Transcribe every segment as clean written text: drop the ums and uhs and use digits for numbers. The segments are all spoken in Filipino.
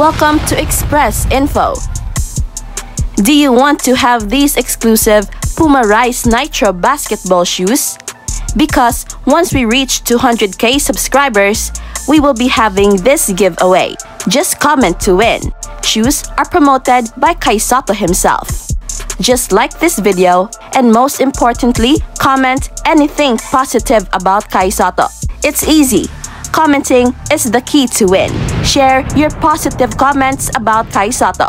Welcome to Express Info. Do you want to have these exclusive Puma Rise Nitro basketball shoes? Because once we reach 200k subscribers, we will be having this giveaway. Just comment to win. Shoes are promoted by Kai Sotto himself. Just like this video, and most importantly, comment anything positive about Kai Sotto. It's easy. Commenting is the key to win. Share your positive comments about Kai Sotto.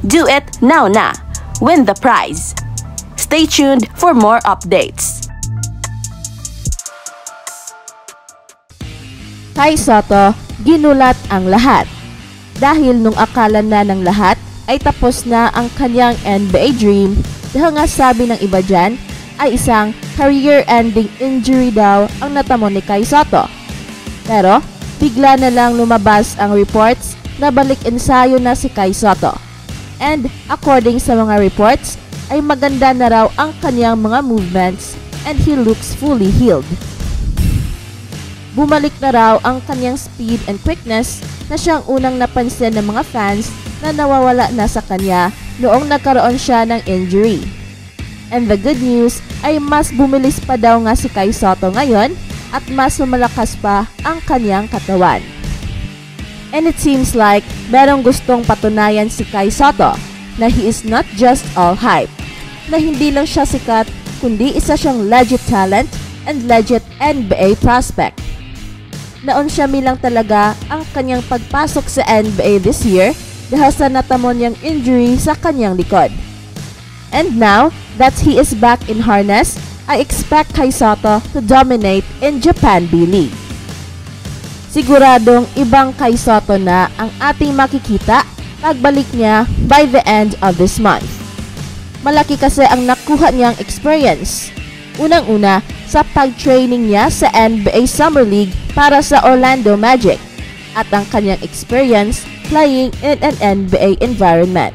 Do it now na. Win the prize. Stay tuned for more updates. Kai Sotto, ginulat ang lahat. Dahil nung akala na ng lahat ay tapos na ang kanyang NBA dream, dahil nga sabi ng iba dyan ay isang career-ending injury daw ang natamo ni Kai Sotto. Pero bigla na lang lumabas ang reports na balik ensayo na si Kai Sotto. And according sa mga reports ay maganda na raw ang kanyang mga movements and he looks fully healed. Bumalik na raw ang kanyang speed and quickness na siyang unang napansin ng mga fans na nawawala na sa kanya noong nagkaroon siya ng injury. And the good news ay mas bumilis pa daw nga si Kai Sotto ngayon at mas lumalakas pa ang kanyang katawan. And it seems like merong gustong patunayan si Kai Sotto na he is not just all hype, na hindi lang siya sikat kundi isa siyang legit talent and legit NBA prospect. Naon-siya lang talaga ang kanyang pagpasok sa NBA this year dahil sa natamo niyang injury sa kanyang likod. And now that he is back in harness, I expect Kai Sotto to dominate in Japan B-League. Siguradong ibang Kai Sotto na ang ating makikita pagbalik niya by the end of this month. Malaki kasi ang nakuha niyang experience. Unang-una sa pag-training niya sa NBA Summer League para sa Orlando Magic at ang kanyang experience playing in an NBA environment.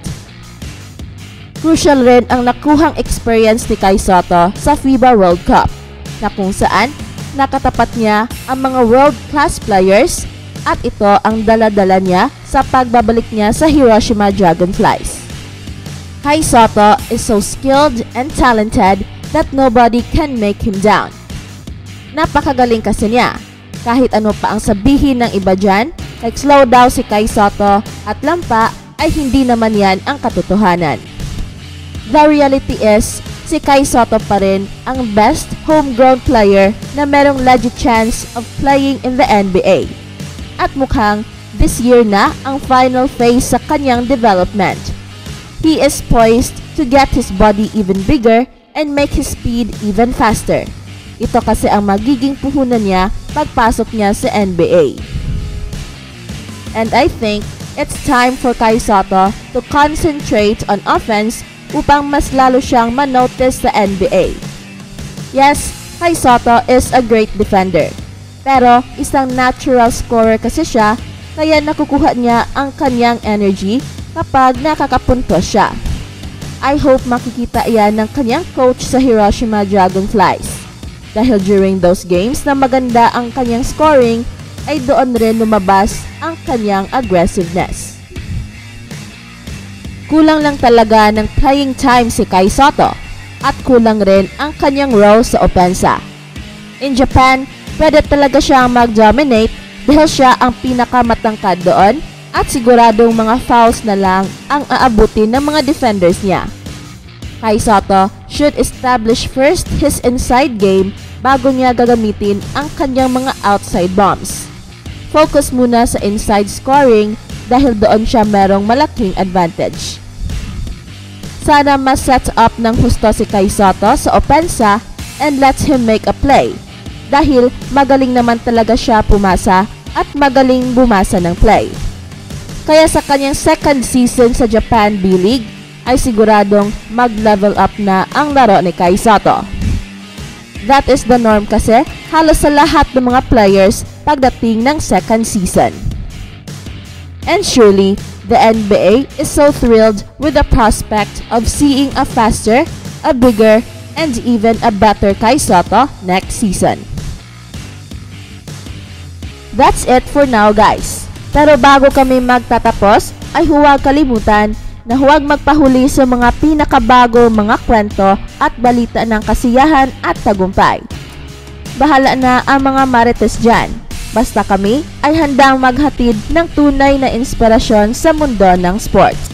Crucial rin ang nakuhang experience ni Kai Sotto sa FIBA World Cup na kung saan nakatapat niya ang mga world-class players at ito ang dala-dala niya sa pagbabalik niya sa Hiroshima Dragonflies. Kai Sotto is so skilled and talented that nobody can make him down. Napakagaling kasi niya. Kahit ano pa ang sabihin ng iba dyan, like slow daw si Kai Sotto at lampa ay hindi naman yan ang katotohanan. The reality is, si Kai Sotto pa rin ang best homegrown player na merong legit chance of playing in the NBA. At mukhang this year na ang final phase sa kanyang development. He is poised to get his body even bigger and make his speed even faster. Ito kasi ang magiging puhunan niya pagpasok niya sa NBA. And I think it's time for Kai Sotto to concentrate on offense upang mas lalo siyang manotice sa NBA. Yes, Kai Sotto is a great defender. Pero isang natural scorer kasi siya, kaya nakukuha niya ang kanyang energy kapag nakakapuntos siya. I hope makikita yan ng kanyang coach sa Hiroshima Dragonflies. Dahil during those games na maganda ang kanyang scoring, ay doon rin lumabas ang kanyang aggressiveness. Kulang lang talaga ng playing time si Kai Sotto at kulang rin ang kanyang role sa opensa. In Japan, pwede talaga siyang mag-dominate dahil siya ang pinakamatangkad doon at siguradong mga fouls na lang ang aabutin ng mga defenders niya. Kai Sotto should establish first his inside game bago niya gagamitin ang kanyang mga outside bombs. Focus muna sa inside scoring dahil doon siya merong malaking advantage. Sana mas-set up ng husto si Kai Sotto sa opensa and let him make a play dahil magaling naman talaga siya pumasa at magaling bumasa ng play. Kaya sa kanyang second season sa Japan B-League ay siguradong mag-level up na ang laro ni Kai Sotto. That is the norm kasi halos sa lahat ng mga players pagdating ng second season. And surely, the NBA is so thrilled with the prospect of seeing a faster, a bigger, and even a better Kai Sotto next season. That's it for now, guys. Pero bago kami magtatapos, ay huwag kalimutan na huwag magpahuli sa mga pinakabago mga kwento at balita ng kasiyahan at tagumpay. Bahala na ang mga marites dyan. Basta kami ay handang maghatid ng tunay na inspirasyon sa mundo ng sports.